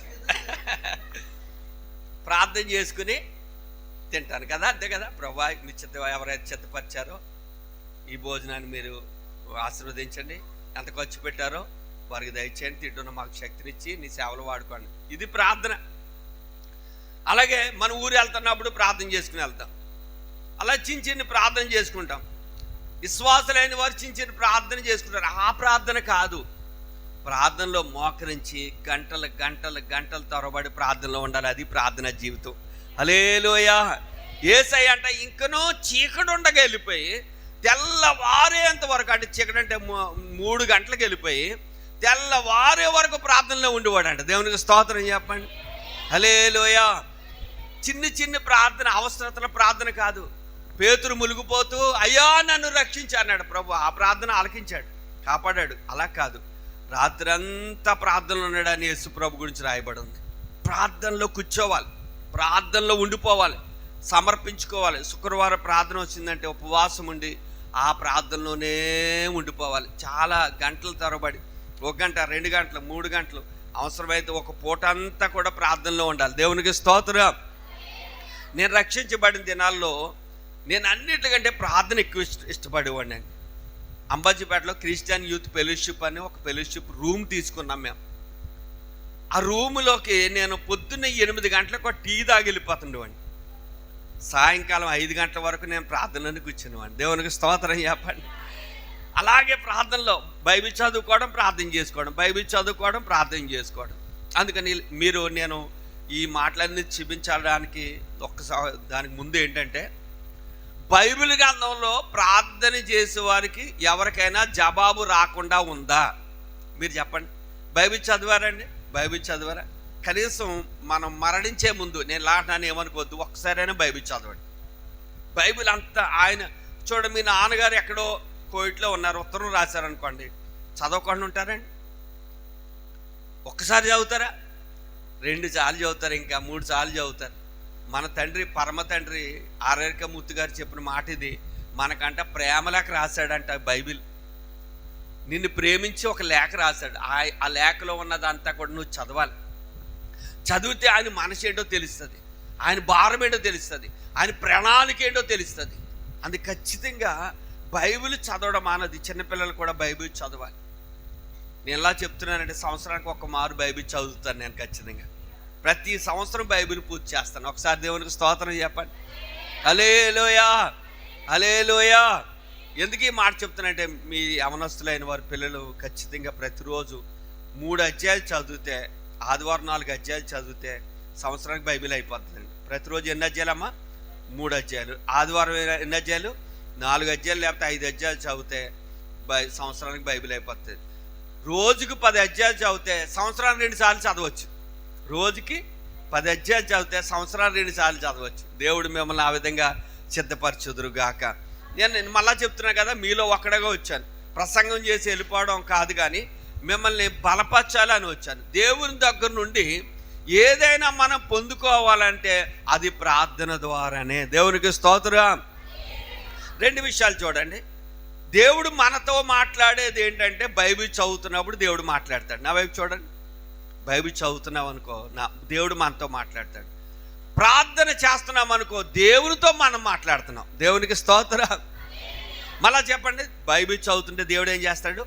ప్రార్థన చేసుకుని తింటాను కదా, అంతే కదా. ప్రభువా మీ ఎవరైతే చిత్తపరిచారో ఈ భోజనాన్ని మీరు ఆశీర్వదించండి, ఎంత ఖర్చు పెట్టారో వారికి దయచేయండి, తింటున్న మాకు శక్తినిచ్చి నీ సేవలు వాడుకోండి. ఇది ప్రార్థన. అలాగే మన ఊరు వెళ్తున్నప్పుడు ప్రార్థన చేసుకుని వెళ్తాం. అలా చిన్న చిన్న ప్రార్థన చేసుకుంటాం. విశ్వాసులైన వారు చిన్న చిన్న ప్రార్థన చేసుకుంటారు. ఆ ప్రార్థన కాదు. ప్రార్థనలో మోకరించి గంటలు గంటలు గంటలు తరబడి ప్రార్థనలో ఉండాలి. అది ప్రార్థన జీవితం. హల్లెలూయా. యేసయ్య అంటే ఇంకనూ చీకటి ఉండగా వెళ్ళిపోయి తెల్లవారేంత వరకు, అంటే చీకటి అంటే 3 గంటలకు వెళ్ళిపోయి తెల్లవారే వరకు ప్రార్థనలో ఉండేవాడు అంట. దేవునికి స్తోత్రం చెప్పండి. హల్లెలూయా. చిన్న చిన్న ప్రార్థన, అవసరతల ప్రార్థన కాదు. పేతురు మునిగిపోతూ అయ్యా నన్ను రక్షించు అన్నాడు. ప్రభు ఆ ప్రార్థన ఆలకించాడు, కాపాడాడు. అలా కాదు, రాత్రి అంతా ప్రార్థనలో ఉన్నాడని యేసు ప్రభు గురించి రాయబడి ఉంది. ప్రార్థనలో కూర్చోవాలి, ప్రార్థనలో ఉండిపోవాలి, సమర్పించుకోవాలి. శుక్రవారం ప్రార్థన వచ్చిందంటే ఉపవాసం ఉండి ఆ ప్రార్థనలోనే ఉండిపోవాలి. చాలా గంటల తరబడి, 1 గంట 2 గంటలు 3 గంటలు, అవసరమైతే ఒక పూట అంతా కూడా ప్రార్థనలో ఉండాలి. దేవునికి స్తోత్రం. నేను రక్షించబడిన దినాల్లో నేను అన్నిటికంటే ప్రార్థన ఎక్కువ ఇష్టపడేవాడిని అండి. అంబాజీపేటలో క్రిస్టియన్ యూత్ ఫెలోషిప్ అని ఒక ఫెలోషిప్ రూమ్ తీసుకున్నాం మేము. ఆ రూములోకి నేను పొద్దున్న 8 గంటలకు టీ తాగి వెళ్ళిపోతుండేవాడిని. సాయంకాలం 5 గంటల వరకు నేను ప్రార్థనలోనే కూర్చునేవాడిని. దేవునికి స్తోత్రం చెప్పండి. అలాగే ప్రార్థనలో బైబిల్ చదువుకోవడం, ప్రార్థన చేసుకోవడం, బైబిల్ చదువుకోవడం, ప్రార్థన చేసుకోవడం. అందుకని నేను ఈ మాటలన్నీ చూపించడానికి దానికి ముందు ఏంటంటే, బైబిల్ గ్రంథంలో ప్రార్థన చేసే వారికి ఎవరికైనా జవాబు రాకుండా ఉందా? మీరు చెప్పండి. బైబిల్ చదివారండి? బైబిల్ చదివారా? కనీసం మనం మరణించే ముందు, నేను లాంటి ఏమనుకోవద్దు, ఒక్కసారైనా బైబిల్ చదవండి. బైబిల్ అంతా ఆయన చూడండి. మీ నాన్నగారు ఎక్కడో కోయిట్లో ఉన్నారు, ఉత్తరం రాశారనుకోండి, చదవకుండా ఉంటారండి? ఒక్కసారి చదువుతారా? 2 సార్లు చదువుతారు, ఇంకా 3 సార్లు చదువుతారు. మన తండ్రి, పరమ తండ్రి ఆర్ఆర్కే మూర్తి గారు చెప్పిన మాట ఇది. మనకంట ప్రేమలేఖ రాశాడంట బైబిల్. నిన్ను ప్రేమించి ఒక లేఖ రాశాడు. ఆ లేఖలో ఉన్నదంతా కూడా నువ్వు చదవాలి. చదివితే ఆయన మనసు ఏంటో తెలుస్తుంది. ఆయన భారం ఏంటో తెలుస్తుంది, ఆయన ప్రణాళిక ఏంటో తెలుస్తుంది. అది ఖచ్చితంగా బైబిల్ చదవడం మానది. చిన్నపిల్లలు కూడా బైబిల్ చదవాలి. నేను ఎలా చెప్తున్నానంటే సంవత్సరానికి ఒక మారు బైబిల్ చదువుతాను. నేను ఖచ్చితంగా ప్రతి సంవత్సరం బైబిల్ పూర్తి చేస్తాను. ఒకసారి దేవునికి స్తోత్రం చెప్పండి. హల్లెలూయా, హల్లెలూయా. ఎందుకు ఈ మాట చెప్తానంటే మీ యవనస్తులైన వారి పిల్లలు ఖచ్చితంగా ప్రతిరోజు 3 అధ్యాయాలు చదివితే, ఆదివారం 4 అధ్యాయాలు చదివితే సంవత్సరానికి బైబిల్ అయిపోతుందండి. ప్రతిరోజు ఎన్ని అధ్యాయులమ్మా? 3 అధ్యాయాలు. ఆదివారం ఎన్ని అధ్యాయాలు? 4 అధ్యాయాలు లేకపోతే 5 అధ్యాయాలు చదివితే సంవత్సరానికి బైబిల్ అయిపోతుంది. రోజుకు 10 అధ్యాయాలు చదివితే సంవత్సరానికి 2 సార్లు చదవచ్చు. రోజుకి 10 అధ్యాయాలు చదివితే సంవత్సరానికి 2 సార్లు చదవచ్చు. దేవుడు మిమ్మల్ని ఆ విధంగా సిద్ధపరచుదురుగాక. నేను మళ్ళా చెప్తున్నా కదా, మీలో ఒక్కడగా వచ్చాను. ప్రసంగం చేసి వెళ్ళిపోవడం కాదు, కానీ మిమ్మల్ని బలపరచాలని వచ్చాను. దేవుని దగ్గర నుండి ఏదైనా మనం పొందుకోవాలంటే అది ప్రార్థన ద్వారానే. దేవునికి స్తోత్రం. 2 విషయాలు చూడండి. దేవుడు మనతో మాట్లాడేది ఏంటంటే బైబిల్ చదువుతున్నప్పుడు దేవుడు మాట్లాడతాడు. నా వైపు చూడండి. బైబిల్ చదువుతున్నావు అనుకో, దేవుడు మనతో మాట్లాడతాడు. ప్రార్థన చేస్తున్నాం అనుకో, దేవునితో మనం మాట్లాడుతున్నాం. దేవునికి స్తోత్రం. మళ్ళా చెప్పండి, బైబిల్ చదువుతుంటే దేవుడు ఏం చేస్తాడు?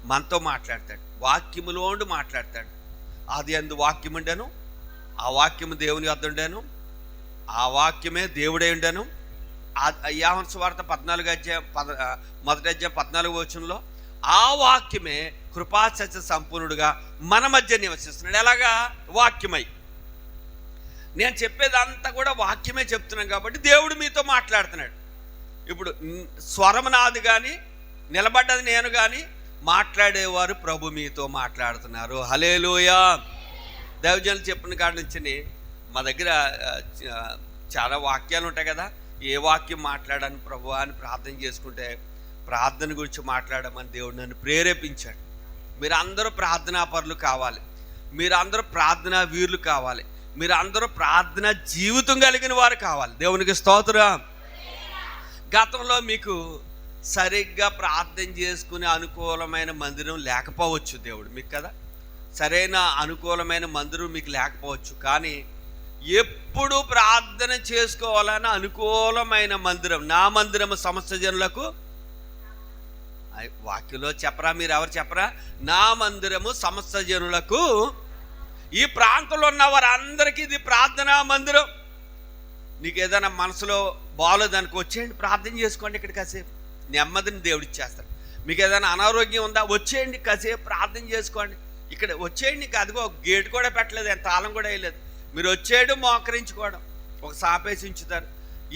మనతో మాట్లాడతాడు. వాక్యములోండి మాట్లాడతాడు. ఆది యందు వాక్యం ఉండెను, ఆ వాక్యము దేవుని వద్ద ఉండెను, ఆ వాక్యమే దేవుడే ఉండెను. యోహాను సువార్త 14 అధ్యాయం 14 వచనంలో ఆ వాక్యమే కృపాసత్య సంపూర్ణుడుగా మన మధ్య నివసిస్తున్నాడు. ఎలాగా? వాక్యమై. నేను చెప్పేదంతా కూడా వాక్యమే చెప్తున్నాను కాబట్టి దేవుడు మీతో మాట్లాడుతున్నాడు. ఇప్పుడు స్వరం నాది కానీ, నిలబడ్డది నేను కానీ, మాట్లాడేవారు ప్రభు మీతో మాట్లాడుతున్నారు. హల్లెలూయా. దైవజనులు చెప్పిన కాడి నుంచి మా దగ్గర చాలా వాక్యాలు ఉంటాయి కదా. ఏ వాక్యం మాట్లాడని ప్రభు అని ప్రార్థన చేసుకుంటే ప్రార్థన గురించి మాట్లాడమని దేవుడు నన్ను ప్రేరేపించాడు. మీరు అందరూ ప్రార్థనా పరులు కావాలి, మీరు అందరూ ప్రార్థనా వీరులు కావాలి, మీరు అందరూ ప్రార్థన జీవితం కలిగిన వారు కావాలి. దేవునికి స్తోత్రం. గతంలో మీకు సరిగ్గా ప్రార్థన చేసుకునే అనుకూలమైన మందిరం లేకపోవచ్చు. దేవుడు మీకు కదా సరైన అనుకూలమైన మందిరం మీకు లేకపోవచ్చు, కానీ ఎప్పుడు ప్రార్థన చేసుకోవాలని అనుకూలమైన మందిరం, నా మందిరము సమస్త జనులకు. వాక్యంలో చెప్పరా? మీరు ఎవరు చెప్పరా? నా మందిరము సమస్త జనులకు. ఈ ప్రాంతంలో ఉన్న వారందరికీ ఇది ప్రార్థనా మందిరం. నీకు ఏదైనా మనసులో బాగోలేదనుకో, వచ్చేయండి ప్రార్థన చేసుకోండి. ఇక్కడ కాసేపు నెమ్మదిని దేవుడు ఇచ్చేస్తాడు. మీకు ఏదైనా అనారోగ్యం ఉందా, వచ్చేయండి కాసేపు ప్రార్థన చేసుకోండి. ఇక్కడ వచ్చేయండి. నీకు అదిగో గేటు కూడా పెట్టలేదు, ఎంత తాళం కూడా వేయలేదు. మీరు వచ్చేయడం, మోకరించుకోవడం, ఒక సాపేసి ఉంచుతారు.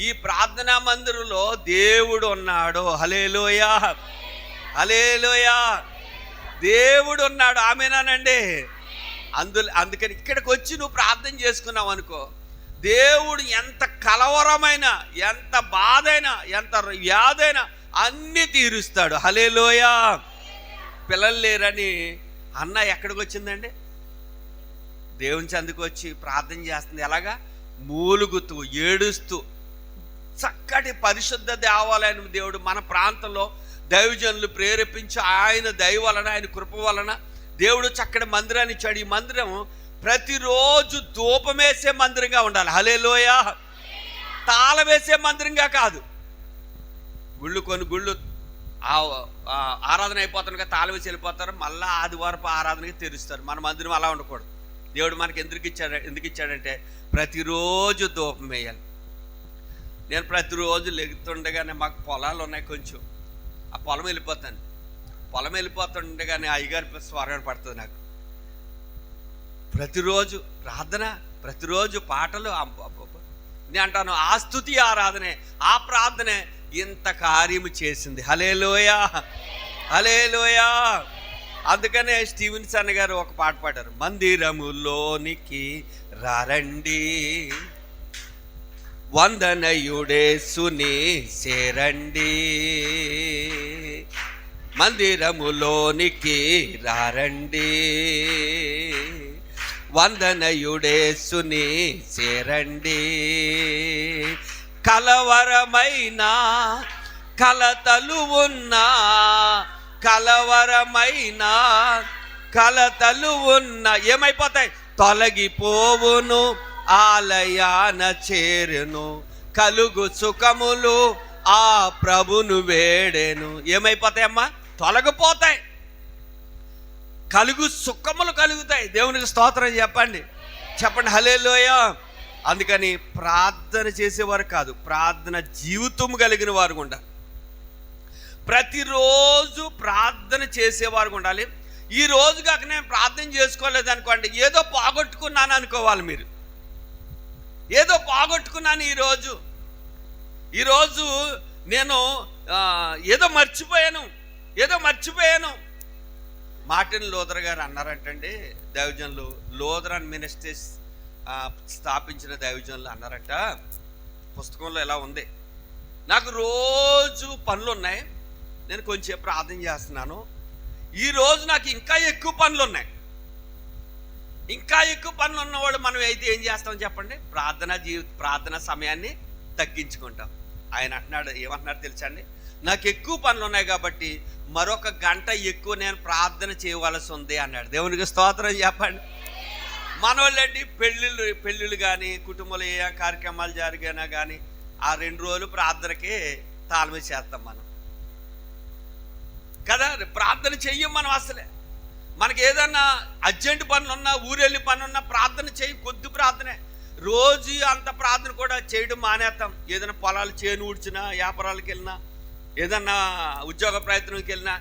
ఈ ప్రార్థనా మందిరంలో దేవుడు ఉన్నాడు. హల్లెలూయా, హల్లెలూయా. దేవుడు ఉన్నాడు. ఆమేనానండి. అందుకని ఇక్కడికి వచ్చి నువ్వు ప్రార్థన చేసుకున్నావు అనుకో, దేవుడు ఎంత కలవరమైన, ఎంత బాధైనా, ఎంత వ్యాధైనా అన్నీ తీరుస్తాడు. హల్లెలూయా. పిల్లలు లేరని అన్న ఎక్కడికి వచ్చిందండి? దేవుని చెందుకు వచ్చి ప్రార్థన చేస్తుంది. ఎలాగా? మూలుగుతూ, ఏడుస్తూ. చక్కటి పరిశుద్ధ దేవాలయం దేవుడు మన ప్రాంతంలో దైవజనులు ప్రేరేపించి ఆయన దయ వలన, ఆయన కృప వలన దేవుడు చక్కటి మందిరాన్ని ఇచ్చాడు. ఈ మందిరం ప్రతిరోజు ధూపం వేసే మందిరంగా ఉండాలి. హల్లెలూయా. తాళం వేసే మందిరంగా కాదు. కొన్ని గుళ్ళు ఆరాధన అయిపోతానుగా తాళం వేసి వెళ్ళిపోతారు, మళ్ళీ ఆదివారపు ఆరాధనకి తెరుస్తారు. మన మందిరం అలా ఉండకూడదు. దేవుడు మనకి ఎందుకు ఇచ్చాడంటే ప్రతిరోజు ధూపం వేయాలి. నేను ప్రతిరోజు లెగుతుండగానే, మాకు పొలాలు ఉన్నాయి కొంచెం, ఆ పొలం వెళ్ళిపోతుండగానే అయ్యగారి స్వరం పడుతుంది నాకు. ప్రతిరోజు ప్రార్థన, ప్రతిరోజు పాటలు. నేను అంటాను, ఆ స్తుతి ఆరాధనే, ఆ ప్రార్థనే ఇంత కార్యము చేసింది. హల్లెలూయా, హల్లెలూయా. అందుకనే స్టీవెన్సన్ గారు ఒక పాట పాడారు, మందిరములోనికి రారండి, వందనయుడేసుని చేరండి, మందిరములోనికి రారండి, వందనయుడేసుని చేరండి, కలవరమైన కలతలు ఉన్నా, కలవరమైన కలతలు ఉన్నా ఏమైపోతాయి? తొలగిపోవును ఆలయాన చేరును, కలుగు సుఖములు ఆ ప్రభును వేడెను. ఏమైపోతాయమ్మా? తొలగిపోతాయి. కలుగు సుఖములు కలుగుతాయి. దేవునికి స్తోత్రం చెప్పండి, చెప్పండి హల్లెలూయా. అందుకని ప్రార్థన చేసేవారు కాదు, ప్రార్థన జీవితం కలిగిన వారు ఉండాలి. ప్రతిరోజు ప్రార్థన చేసేవారు ఉండాలి. ఈ రోజు కాక నేను ప్రార్థన చేసుకోలేదు అనుకోండి, ఏదో పోగొట్టుకున్నాను అనుకోవాలి. మీరు ఏదో పోగొట్టుకున్నాను ఈరోజు నేను ఏదో మర్చిపోయాను. మార్టిన్ లూథర్ గారు అన్నారంటండి, దైవజనులు, లూథరన్ మినిస్ట్రీస్ స్థాపించిన దైవజనులు అన్నారట, పుస్తకంలో ఎలా ఉంది, నాకు రోజు పనులు ఉన్నాయి, నేను కొంచెం ప్రార్థన చేస్తున్నాను, ఈరోజు నాకు ఇంకా ఎక్కువ పనులు ఉన్నాయి. ఇంకా ఎక్కువ పనులు ఉన్నవాళ్ళు మనం అయితే ఏం చేస్తాం చెప్పండి? ప్రార్థన సమయాన్ని తగ్గించుకుంటాం. ఆయన అంటున్నాడు, ఏమంటున్నాడు తెలుసండి, నాకు ఎక్కువ పనులు ఉన్నాయి కాబట్టి మరొక గంట ఎక్కువ నేను ప్రార్థన చేయవలసి ఉంది అన్నాడు. దేవునికి స్తోత్రం చెప్పండి. మనోళ్ళండి పెళ్ళిళ్ళు కానీ, కుటుంబంలో ఏ కార్యక్రమాలు జరిగినా కానీ ఆ 2 రోజులు ప్రార్థనకి తాళమే చేస్తాం మనం కదా. ప్రార్థన చెయ్యం మనం అసలే. మనకి ఏదన్నా అర్జెంట్ పనులున్నా, ఊరెళ్ళి పనున్నా ప్రార్థన చేయి, కొద్ది ప్రార్థనే. రోజు అంత ప్రార్థన కూడా చేయడం మానేస్తాం. ఏదైనా పొలాలు చేను ఊడ్చినా, వ్యాపారాలకు వెళ్ళినా, ఏదన్నా ఉద్యోగ ప్రయత్నంకి వెళ్ళినా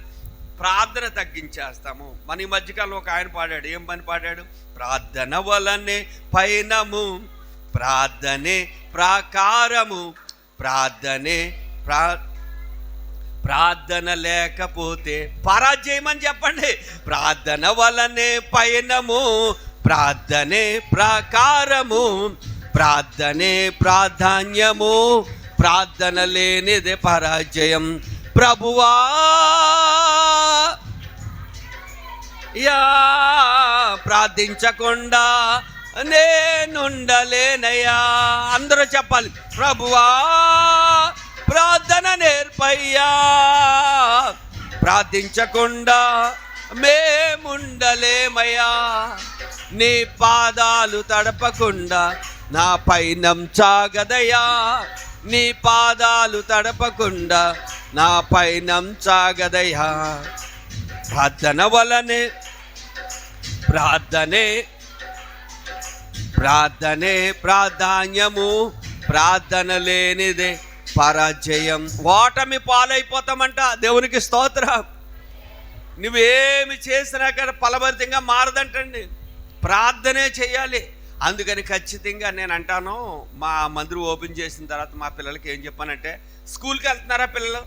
ప్రార్థన తగ్గించేస్తాము. మన ఈ మధ్యకాలంలో ఒక ఆయన పాడాడు, ఏం పని పాడాడు? ప్రార్థన వలనే పయనము, ప్రార్థనే ప్రాకారము, ప్రార్థన లేకపోతే పరాజయం అని చెప్పండి. ప్రార్థన వలనే పయనము, ప్రార్థనే ప్రాకారము, ప్రార్థనే ప్రాధాన్యము, ప్రార్థన లేనిదే పరాజయం. ప్రభువా ప్రార్థించకుండా నేనుండలేనయ్యా. అందరూ చెప్పాలి, ప్రభువా ప్రార్థన నేర్పయ్యా, ప్రార్థించకుండా మేముండలేమయ్యా. నీ పాదాలు తడపకుండా నా పైనం చాగదయ్యా, నీ పాదాలు తడపకుండా నా పైనం చాగదయ్యా. ప్రార్థన వలనే ప్రార్థనే ప్రాధాన్యము, ప్రార్థన లేనిదే పరాజయం. ఓటమి పాలైపోతామంట. దేవునికి స్తోత్రం. నువ్వేమి చేసినా కానీ ఫలభరితంగా మారదంటండి, ప్రార్థనే చేయాలి. అందుకని ఖచ్చితంగా నేను అంటాను, మా మందిరం ఓపెన్ చేసిన తర్వాత మా పిల్లలకి ఏం చెప్పానంటే, స్కూల్కి వెళ్తున్నారా పిల్లలు,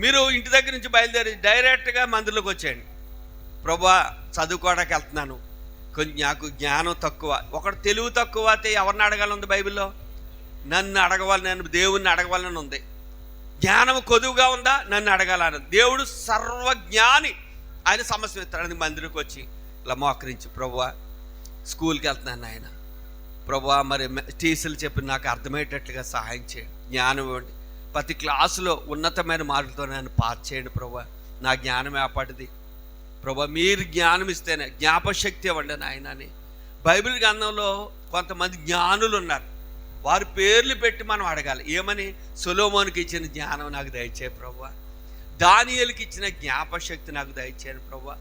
మీరు ఇంటి దగ్గర నుంచి బయలుదేరి డైరెక్ట్గా మందిరంలోకి వచ్చేయండి. ప్రభువా చదువుకోవడానికి వెళ్తున్నాను, కొంచెం నాకు జ్ఞానం తక్కువ. ఒకటి తెలివి తక్కువ అయితే ఎవరిని అడగాలని ఉంది బైబిల్లో? నన్ను అడగవాలి, నేను దేవుణ్ణి అడగవాలని ఉంది. జ్ఞానం కొదువుగా ఉందా? నన్ను అడగాలని. దేవుడు సర్వజ్ఞాని, ఆయన సమస్య ఎత్తాడు. మందిరికి వచ్చి ఇలా మోకరించి, ప్రభువా స్కూల్కి వెళ్తున్నాను ఆయన, ప్రభువా మరి టీచర్లు చెప్పి నాకు అర్థమయ్యేటట్లుగా సహాయం చేయండి, జ్ఞానం ఇవ్వండి, ప్రతి క్లాసులో ఉన్నతమైన మార్కులతో నన్ను పాస్ చేయండి ప్రభువా, నా జ్ఞానం ఏపాటిది ప్రభువా, మీరు జ్ఞానం ఇస్తేనే జ్ఞాపశక్తి ఇవ్వండి నాయన అని. బైబిల్ గ్రంథంలో కొంతమంది జ్ఞానులు ఉన్నారు, వారి పేర్లు పెట్టి మనం అడగాలి. ఏమని? సొలొమోనుకి ఇచ్చిన జ్ఞానం నాకు దయచేయ ప్రభువా, దానియేలుకి ఇచ్చిన జ్ఞాపశక్తి నాకు దయచేయండి ప్రభువా.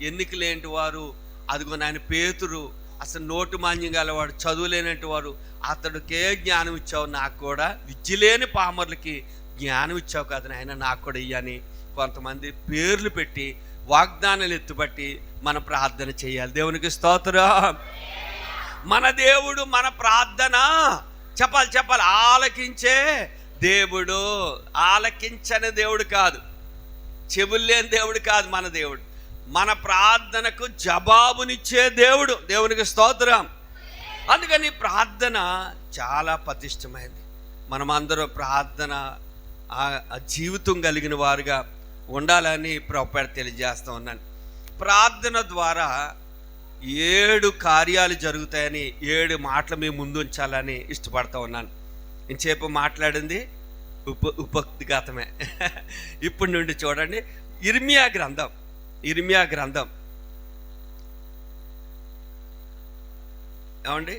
ఎన్నికలేంటి వారు, అదిగో నాయన పేతురు అసలు నోటు మాన్యం గలవాడు, చదువులేనట్టు వారు, అతడికే జ్ఞానం ఇచ్చావు, నాకు కూడా విద్యలేని పామర్లకి జ్ఞానం ఇచ్చావు కదా నాయన, నాకు కూడా ఇయ్యని కొంతమంది పేర్లు పెట్టి వాగ్దానాలు ఎత్తుబట్టి మన ప్రార్థన చేయాలి. దేవునికి స్తోత్రం. మన దేవుడు మన ప్రార్థన చెప్పాలి ఆలకించే దేవుడు. ఆలకించని దేవుడు కాదు, చెవులు లేని దేవుడు కాదు మన దేవుడు. మన ప్రార్థనకు జవాబునిచ్చే దేవుడు. దేవునికి స్తోత్రం. అందుకని ప్రార్థన చాలా పటిష్టమైంది. మనమందరం ప్రార్థన జీవితం కలిగిన వారుగా ఉండాలని ప్రభువు తెలియజేస్తూ ఉన్నాను. ప్రార్థన ద్వారా 7 కార్యాలు జరుగుతాయని 7 మాటలు మీ ముందు ఉంచాలని ఇష్టపడుతూ ఉన్నాను. ఇంచేపు మాట్లాడింది ఉపక్తిగతమే. ఇప్పటి నుండి చూడండి, ఇర్మియా గ్రంథం ఏమండి,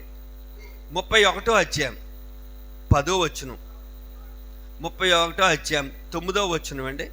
31 అధ్యాయం 10వ వచనం, 31 అధ్యాయం 9వ వచనం అండి.